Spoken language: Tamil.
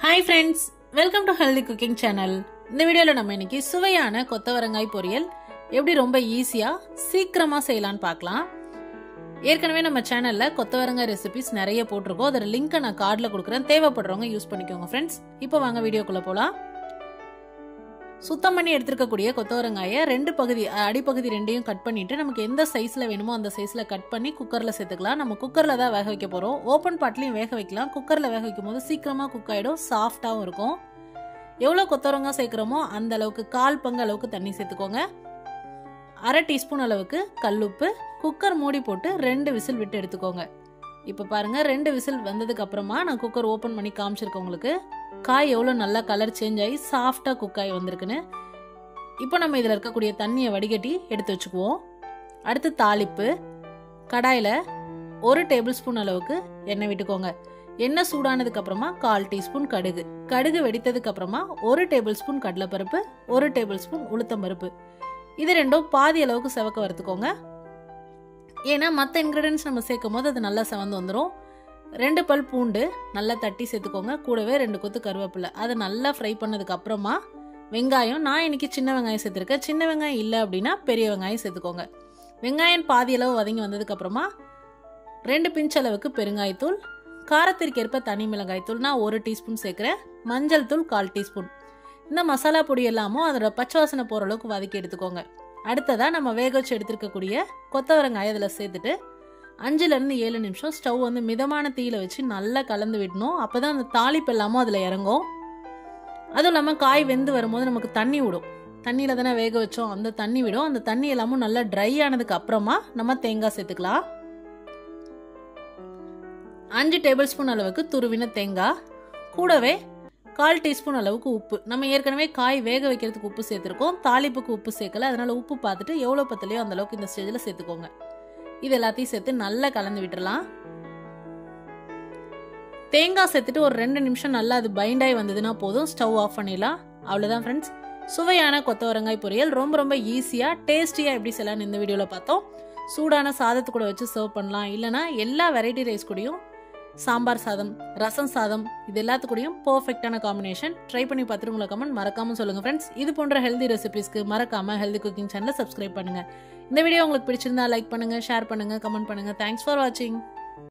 Hi friends, welcome to Healthy Cooking Channel. இந்த வீடியோல நம்ம இன்னைக்கு சுவையான கொத்தவரங்காய் பொரியல் எப்படி ரொம்ப ஈஸியா சீக்கிரமா செய்யலாம்னு பார்க்கலாம். ஏற்கனவே நம்ம சேனல்ல கொத்தவரங்காய் ரெசிபிஸ் நிறைய போட்டுருக்கோம். அதோட லிங்க் நான் கார்ட்ல கொடுக்குறேன். தேவைப்படுறவங்க யூஸ் பண்ணிக்கோங்க ஃப்ரெண்ட்ஸ். இப்போ வாங்க வீடியோக்குள்ள போலாம். சுத்தம் பண்ணி எடுத்துக்கக்கூடிய கொத்தவரங்காயை ரெண்டு பகுதி அடிப்பகுதி ரெண்டையும் கட் பண்ணிட்டு நமக்கு எந்த சைஸ்ல வேணுமோ அந்த சைஸ்ல கட் பண்ணி குக்கர்ல சேர்த்துக்கலாம். நம்ம குக்கர்ல தான் வேக வைக்க போறோம். ஓப்பன் பாட்லயும் வேக வைக்கலாம். குக்கர்ல வேக வைக்கும் போது சீக்கிரமா குக் ஆயிடும், சாஃப்டாவும் இருக்கும். எவ்வளவு கொத்தவரங்காய் சேர்க்கிறோமோ அந்த அளவுக்கு 1/4 பங்கு அளவுக்கு தண்ணி சேர்த்துக்கோங்க. 1/2 டீஸ்பூன் அளவுக்கு கல்லுப்பு. குக்கர் மூடி போட்டு 2 விசில் விட்டு எடுத்துக்கோங்க. இப்ப பாருங்க 2 விசில் வந்ததுக்கு அப்புறமா நான் குக்கர் ஓபன் பண்ணி காமிச்சிருக்கேன் உங்களுக்கு. காய் எவ்வளவு நல்லா கலர் சேஞ்ச் ஆகி சாஃப்டா குக் ஆகி வந்திருக்குன்னு. இப்போ நம்ம இதுல இருக்கக்கூடிய தண்ணியை வடிகட்டி எடுத்து வச்சுக்குவோம். அடுத்து தாளிப்பு. கடாயில 1 டேபிள் ஸ்பூன் அளவுக்கு எண்ணெய் விட்டுக்கோங்க. எண்ணெய் சூடானதுக்கு அப்புறமா 1/4 டீஸ்பூன் கடுகு. கடுகு வெடித்ததுக்கு அப்புறமா 1 டேபிள் ஸ்பூன் கடலைப்பருப்பு, 1 டேபிள் ஸ்பூன் உளுத்தம்பருப்பு. இது ரெண்டும் பாதி அளவுக்கு செவக்க வறுத்துக்கோங்க. ஏன்னா மற்ற இன்கிரீடியன்ஸ் நம்ம சேர்க்கும் போது அது நல்லா செவந்து வந்துடும். 2 பல் பூண்டு நல்லா தட்டி சேர்த்துக்கோங்க. கூடவே 2 கொத்து கருவேப்பிலை. அதை நல்லா ஃப்ரை பண்ணதுக்கு அப்புறமா வெங்காயம், நான் இன்னைக்கு சின்ன வெங்காயம் சேர்த்துருக்கேன். சின்ன வெங்காயம் இல்லை அப்படின்னா பெரிய வெங்காயம் சேர்த்துக்கோங்க. வெங்காயம் பாதி அளவு வதங்கி வந்ததுக்கு அப்புறமா 2 பிஞ்ச் அளவுக்கு பெருங்காயத்தூள், காரத்திற்கு ஏற்ப தனி மிளகாய்த்தூள் நான் 1 டீஸ்பூன் சேர்க்கிறேன். மஞ்சள் தூள் 1/4 டீஸ்பூன். இந்த மசாலா பொடி எல்லாமும் அதோட பச்சை வாசனை போற அளவுக்கு வதக்கி எடுத்துக்கோங்க. அடுத்ததா நம்ம வேக வச்சு எடுத்துருக்கக்கூடிய கொத்தவரங்காய் அதில் சேர்த்துட்டு 5லேருந்து 7 நிமிஷம் ஸ்டவ் வந்து மிதமான தீயில வச்சு நல்லா கலந்து விடணும். அப்பதான் அந்த தாளிப்பு எல்லாமும் அதில் இறங்கும். அதுவும் இல்லாமல் காய் வெந்து வரும்போது நமக்கு தண்ணி விடும். தண்ணியில தானே வேக வச்சோம், அந்த தண்ணி விடும். அந்த தண்ணி எல்லாமும் நல்லா ட்ரை ஆனதுக்கு அப்புறமா நம்ம தேங்காய் சேர்த்துக்கலாம். 5 டேபிள் ஸ்பூன் அளவுக்கு துருவின தேங்காய். கூடவே 1/4 டீஸ்பூன் அளவுக்கு உப்பு. நம்ம ஏற்கனவே காய் வேக வைக்கிறதுக்கு உப்பு சேர்த்துருக்கோம், தாளிப்புக்கு உப்பு சேர்க்கல. அதனால உப்பு பார்த்துட்டு எவ்வளோ பத்தலையோ அந்த அளவுக்கு இந்த ஸ்டேஜில் சேர்த்துக்கோங்க. இது எல்லாத்தையும் சேர்த்து நல்லா கலந்து விட்டுறலாம். தேங்காய் சேர்த்துட்டு ஒரு 2 நிமிஷம் நல்லா அது பைண்ட் ஆகி வந்ததுன்னா போதும், ஸ்டவ் ஆஃப் பண்ணிடலாம். அவ்வளோதான் ஃப்ரெண்ட்ஸ், சுவையான கொத்தவரங்காய் பொரியல் ரொம்ப ரொம்ப ஈஸியாக டேஸ்டியாக எப்படி செய்யலாம்னு இந்த வீடியோவில் பார்த்தோம். சூடான சாதத்து கூட வச்சு சர்வ் பண்ணலாம். இல்லைனா எல்லா வெரைட்டி ரைஸ் கூடயும், சாம்பார் சாதம், ரசம் சாதம், இது எல்லாத்துக்கூடையும் பர்ஃபெக்டான காம்பினேஷன். ட்ரை பண்ணி பார்த்துட்டு உங்களை கமெண்ட் மறக்காம சொல்லுங்க ஃப்ரெண்ட்ஸ். இது போன்ற ஹெல்தி ரெசிபிஸ்க்கு மறக்காம ஹெல்தி குக்கிங் சேனலை சப்ஸ்கிரைப் பண்ணுங்க. இந்த வீடியோ உங்களுக்கு பிடிச்சிருந்தா லைக் பண்ணுங்க, ஷேர் பண்ணுங்க, கமெண்ட் பண்ணுங்க. தேங்க்ஸ் ஃபார் வாட்சிங்.